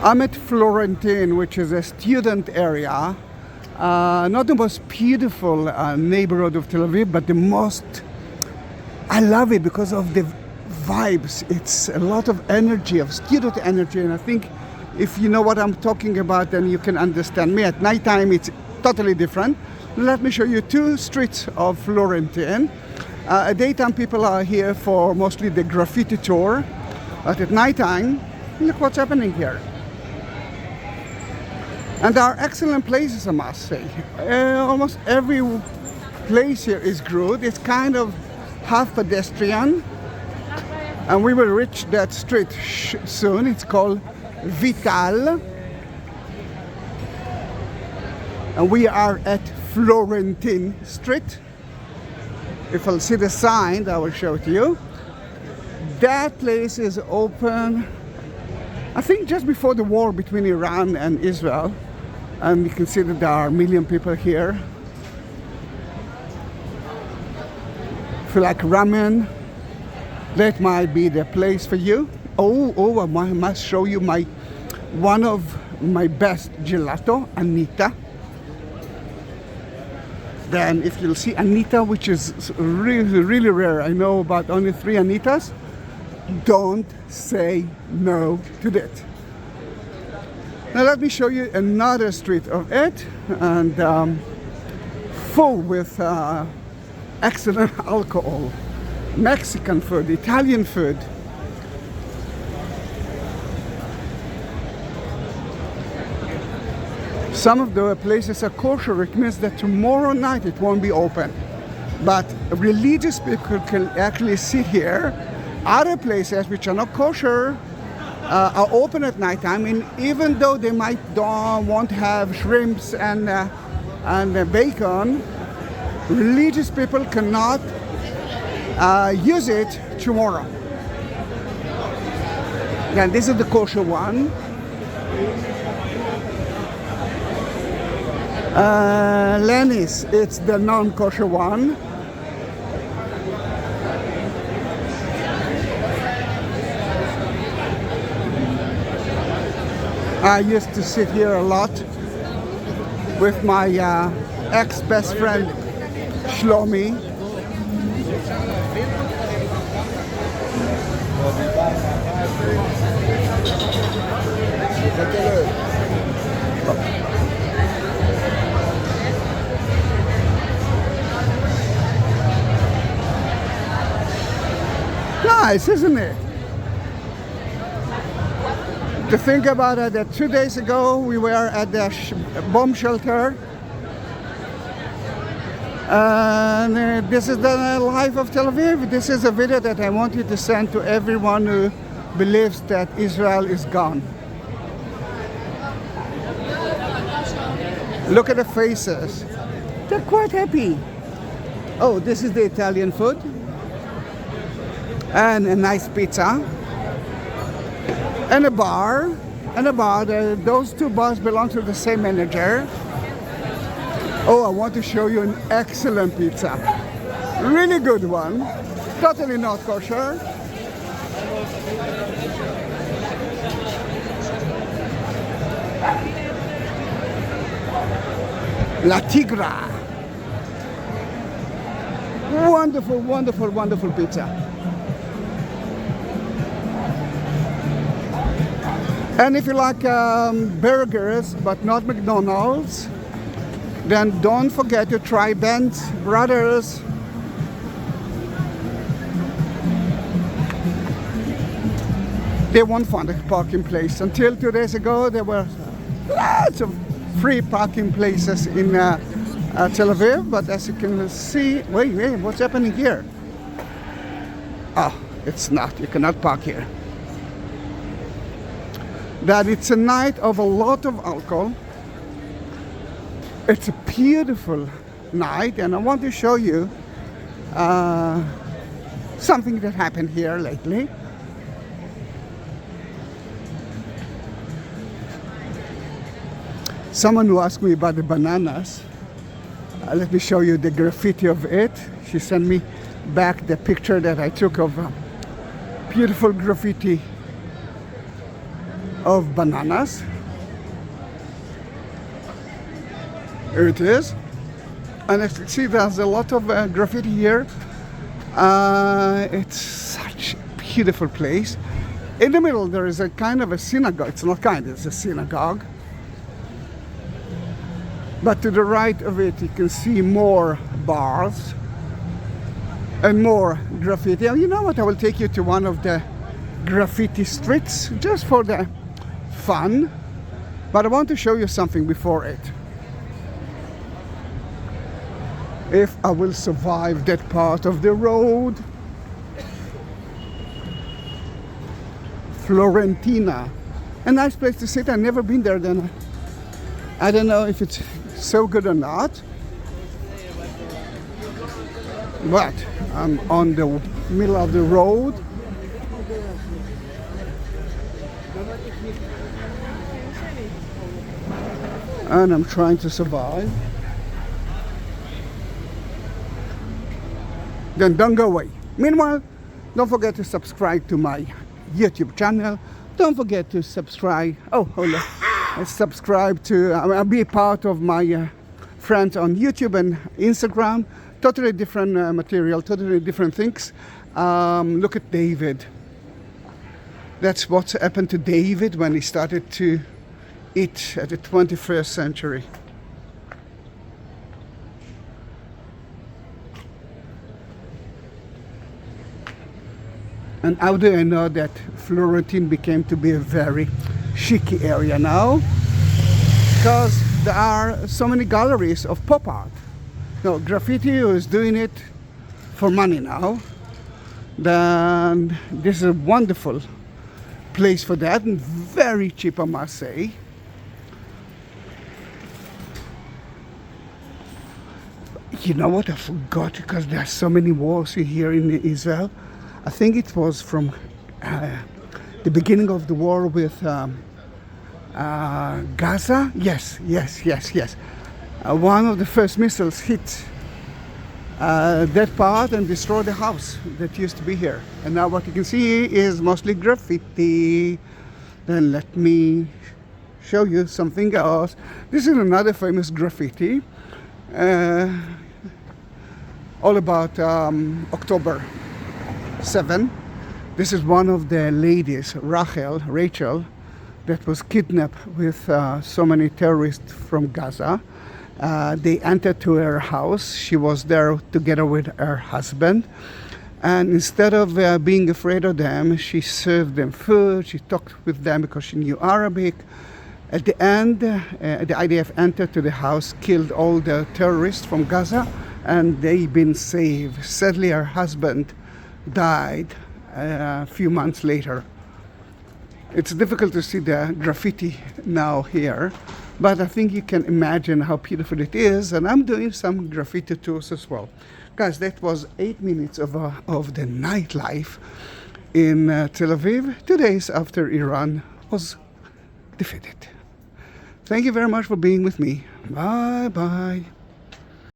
I'm at Florentine, which is a student area. Not the most beautiful neighborhood of Tel Aviv, but the most, I love it because of the vibes. It's a lot of energy, of student energy, and I think if you know what I'm talking about, then you can understand me. At nighttime, it's totally different. Let me show you two streets of Florentine. At daytime, people are here for mostly the graffiti tour, but at nighttime, look what's happening here. And there are excellent places, I must say. Almost every place here is good. It's kind of half pedestrian. And we will reach that street soon. It's called Vital. And we are at Florentine Street. If I'll see the sign, I will show it to you. That place is open, I think just before the war between Iran and Israel. And you can see that there are a million people here. If you like ramen, that might be the place for you. Oh, I must show you one of my best gelato, Anita. Then if you'll see Anita, which is really, really rare, I know about only 3 Anitas, don't say no to that. Now let me show you another street of it, and full with excellent alcohol, Mexican food, Italian food. Some of the places are kosher. It means that tomorrow night it won't be open, but religious people can actually sit here. Other places which are not kosher are open at nighttime, and even though they might want to have shrimps and bacon, religious people cannot use it tomorrow. And this is the kosher one. Lenis, it's the non-kosher one. I used to sit here a lot with my ex-best friend Shlomi. Nice, isn't it? To think about it, that 2 days ago we were at the bomb shelter, and this is the life of Tel Aviv. This is a video that I wanted to send to everyone who believes that Israel is gone. Look at the faces. They're quite happy. Oh, this is the Italian food. And a nice pizza. And a bar. Those two bars belong to the same manager. Oh, I want to show you an excellent pizza. Really good one. Totally not kosher. La Tigra. Wonderful, wonderful, wonderful pizza. And if you like burgers, but not McDonald's, then don't forget to try Ben's Brothers. They won't find a parking place. Until 2 days ago, there were lots of free parking places in Tel Aviv, but as you can see, wait, what's happening here? Oh, it's not, you cannot park here. That it's a night of a lot of alcohol. It's a beautiful night, and I want to show you something that happened here lately. Someone who asked me about the bananas. Let me show you the graffiti of it. She sent me back the picture that I took of beautiful graffiti of bananas. Here it is. And as you can see, there's a lot of graffiti here. It's such a beautiful place. In the middle, there is a kind of a synagogue. It's not kind, it's a synagogue. But to the right of it, you can see more bars and more graffiti. And you know what? I will take you to one of the graffiti streets just for the fun. But I want to show you something before it. If I will survive that part of the road. Florentina. A nice place to sit. I've never been there then. I don't know if it's so good or not. But I'm on the middle of the road. And I'm trying to survive. Then don't go away. Meanwhile, don't forget to subscribe to my YouTube channel. Don't forget to subscribe. Subscribe to be a part of my friends on YouTube and Instagram. Totally different material, totally different things. Look at David. That's what happened to David when he started to eat at the 21st century. And how do I know that Florentine became to be a very chic area now? Because there are so many galleries of pop art. No, Graffiti is doing it for money now. Then this is a wonderful place for that, and very cheap, I must say. You know what? I forgot, because there are so many wars here in Israel. I think it was from the beginning of the war with Gaza. Yes. One of the first missiles hit that part and destroyed the house that used to be here. And now what you can see is mostly graffiti. Then let me show you something else. This is another famous graffiti. All about October 7. This is one of the ladies, Rachel, that was kidnapped with so many terrorists from Gaza. They entered to her house. She was there together with her husband. And instead of being afraid of them, she served them food. She talked with them because she knew Arabic. At the end, the IDF entered to the house, killed all the terrorists from Gaza, and they've been saved. Sadly, her husband died a few months later. It's difficult to see the graffiti now here, but I think you can imagine how beautiful it is, and I'm doing some graffiti tours as well. Guys, that was 8 minutes of the nightlife in Tel Aviv, 2 days after Iran was defeated. Thank you very much for being with me. Bye bye.